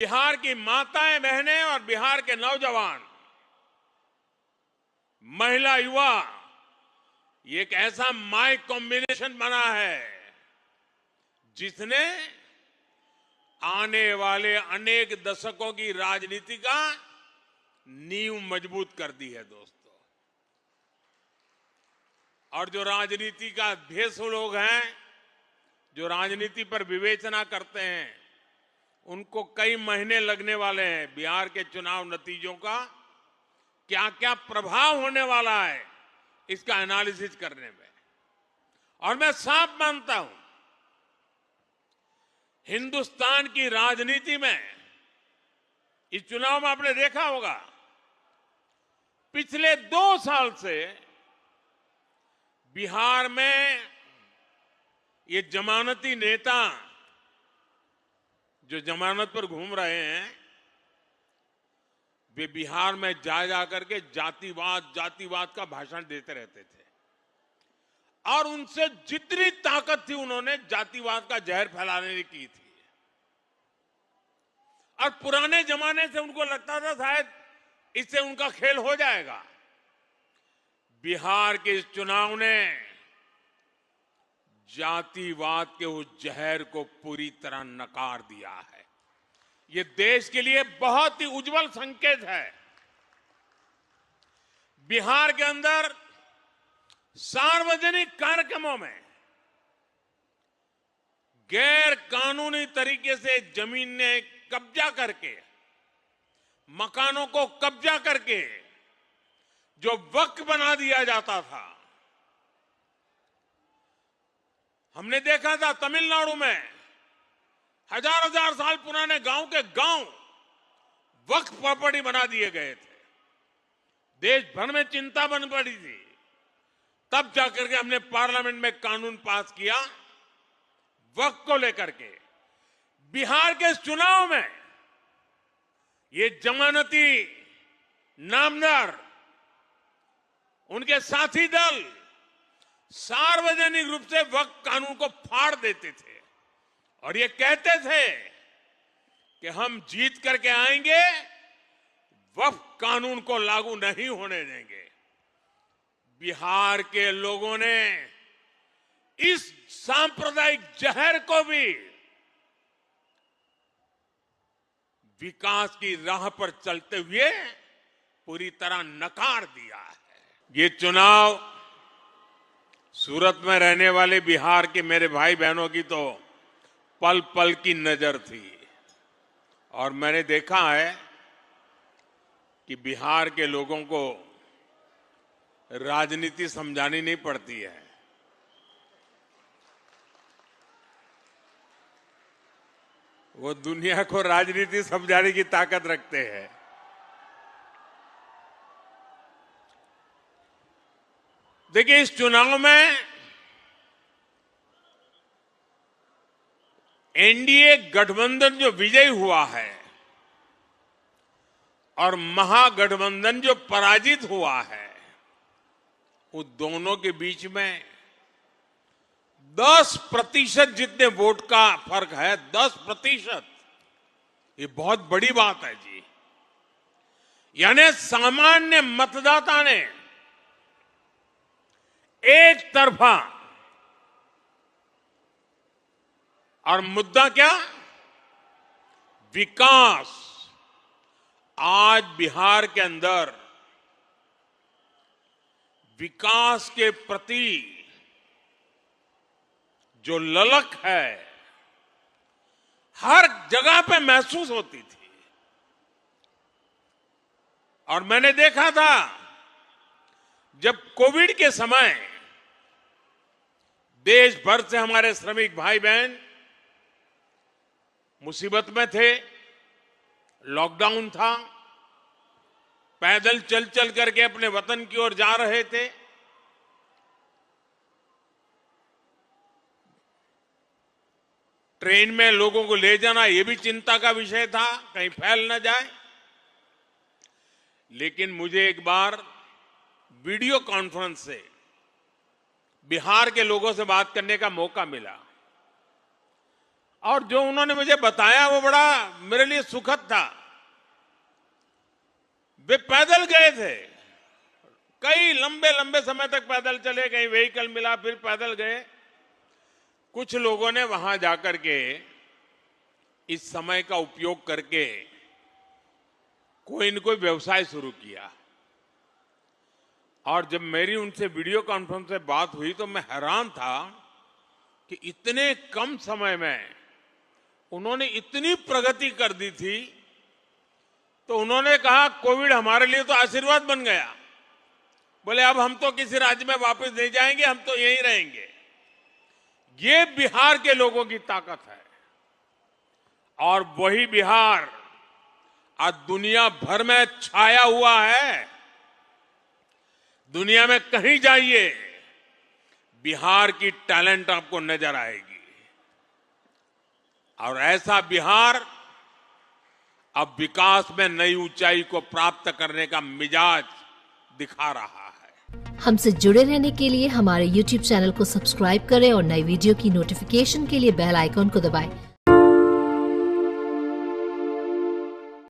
बिहार की माताएं बहनें और बिहार के नौजवान, महिला, युवा, ये एक ऐसा माय कॉम्बिनेशन बना है जिसने आने वाले अनेक दशकों की राजनीति का नींव मजबूत कर दी है दोस्तों। और जो राजनीति का भेषु लोग हैं, जो राजनीति पर विवेचना करते हैं, उनको कई महीने लगने वाले हैं बिहार के चुनाव नतीजों का क्या क्या प्रभाव होने वाला है इसका एनालिसिस करने में। और मैं साफ मानता हूं, हिंदुस्तान की राजनीति में इस चुनाव में आपने देखा होगा, पिछले 2 साल से बिहार में ये जमानती नेता जो जमानत पर घूम रहे हैं, वे बिहार में जा करके जातिवाद का भाषण देते रहते थे और उनसे जितनी ताकत थी उन्होंने जातिवाद का जहर फैलाने की थी। और पुराने जमाने से उनको लगता था शायद इससे उनका खेल हो जाएगा। बिहार के इस चुनाव ने जातिवाद के उस जहर को पूरी तरह नकार दिया है। ये देश के लिए बहुत ही उज्जवल संकेत है। बिहार के अंदर सार्वजनिक कार्यक्रमों में गैर कानूनी तरीके से जमीन ने कब्जा करके, मकानों को कब्जा करके जो वक्फ बना दिया जाता था, हमने देखा था तमिलनाडु में हजार साल पुराने गांव के गांव वक्फ प्रॉपर्टी बना दिए गए थे। देश भर में चिंता बन पड़ी थी। तब जाकर के हमने पार्लियामेंट में कानून पास किया वक्फ को लेकर के। बिहार के चुनाव में ये जमानती नामदार, उनके साथी दल सार्वजनिक रूप से वक्फ कानून को फाड़ देते थे और ये कहते थे कि हम जीत करके आएंगे, वक्फ कानून को लागू नहीं होने देंगे। बिहार के लोगों ने इस सांप्रदायिक जहर को भी विकास की राह पर चलते हुए पूरी तरह नकार दिया है। ये चुनाव सूरत में रहने वाले बिहार के मेरे भाई बहनों की तो पल पल की नजर थी और मैंने देखा है कि बिहार के लोगों को राजनीति समझानी नहीं पड़ती है। वो दुनिया को राजनीति समझाने की ताकत रखते हैं। देखिए, इस चुनाव में एनडीए गठबंधन जो विजयी हुआ है और महागठबंधन जो पराजित हुआ है, उन दोनों के बीच में 10% जितने वोट का फर्क है। 10%, ये बहुत बड़ी बात है जी। यानी सामान्य मतदाता ने एक तरफा, और मुद्दा क्या? विकास। आज बिहार के अंदर विकास के प्रति जो ललक है हर जगह पे महसूस होती थी। और मैंने देखा था जब कोविड के समय देश भर से हमारे श्रमिक भाई बहन मुसीबत में थे, लॉकडाउन था, पैदल चल चल करके अपने वतन की ओर जा रहे थे। ट्रेन में लोगों को ले जाना ये भी चिंता का विषय था, कहीं फैल न जाए। लेकिन मुझे एक बार वीडियो कॉन्फ्रेंस से बिहार के लोगों से बात करने का मौका मिला और जो उन्होंने मुझे बताया वो बड़ा मेरे लिए सुखद था। वे पैदल गए थे, कई लंबे लंबे समय तक पैदल चले, कहीं व्हीकल मिला फिर पैदल गए। कुछ लोगों ने वहां जाकर के इस समय का उपयोग करके कोई न कोई व्यवसाय शुरू किया। और जब मेरी उनसे वीडियो कॉन्फ्रेंस से बात हुई तो मैं हैरान था कि इतने कम समय में उन्होंने इतनी प्रगति कर दी थी। तो उन्होंने कहा कोविड हमारे लिए तो आशीर्वाद बन गया। बोले अब हम तो किसी राज्य में वापस नहीं जाएंगे, हम तो यहीं रहेंगे। ये बिहार के लोगों की ताकत है। और वही बिहार आज दुनिया भर में छाया हुआ है। दुनिया में कहीं जाइए बिहार की टैलेंट आपको नजर आएगी। और ऐसा बिहार अब विकास में नई ऊंचाई को प्राप्त करने का मिजाज दिखा रहा है। हमसे जुड़े रहने के लिए हमारे YouTube चैनल को सब्सक्राइब करें और नई वीडियो की नोटिफिकेशन के लिए बेल आइकॉन को दबाएं।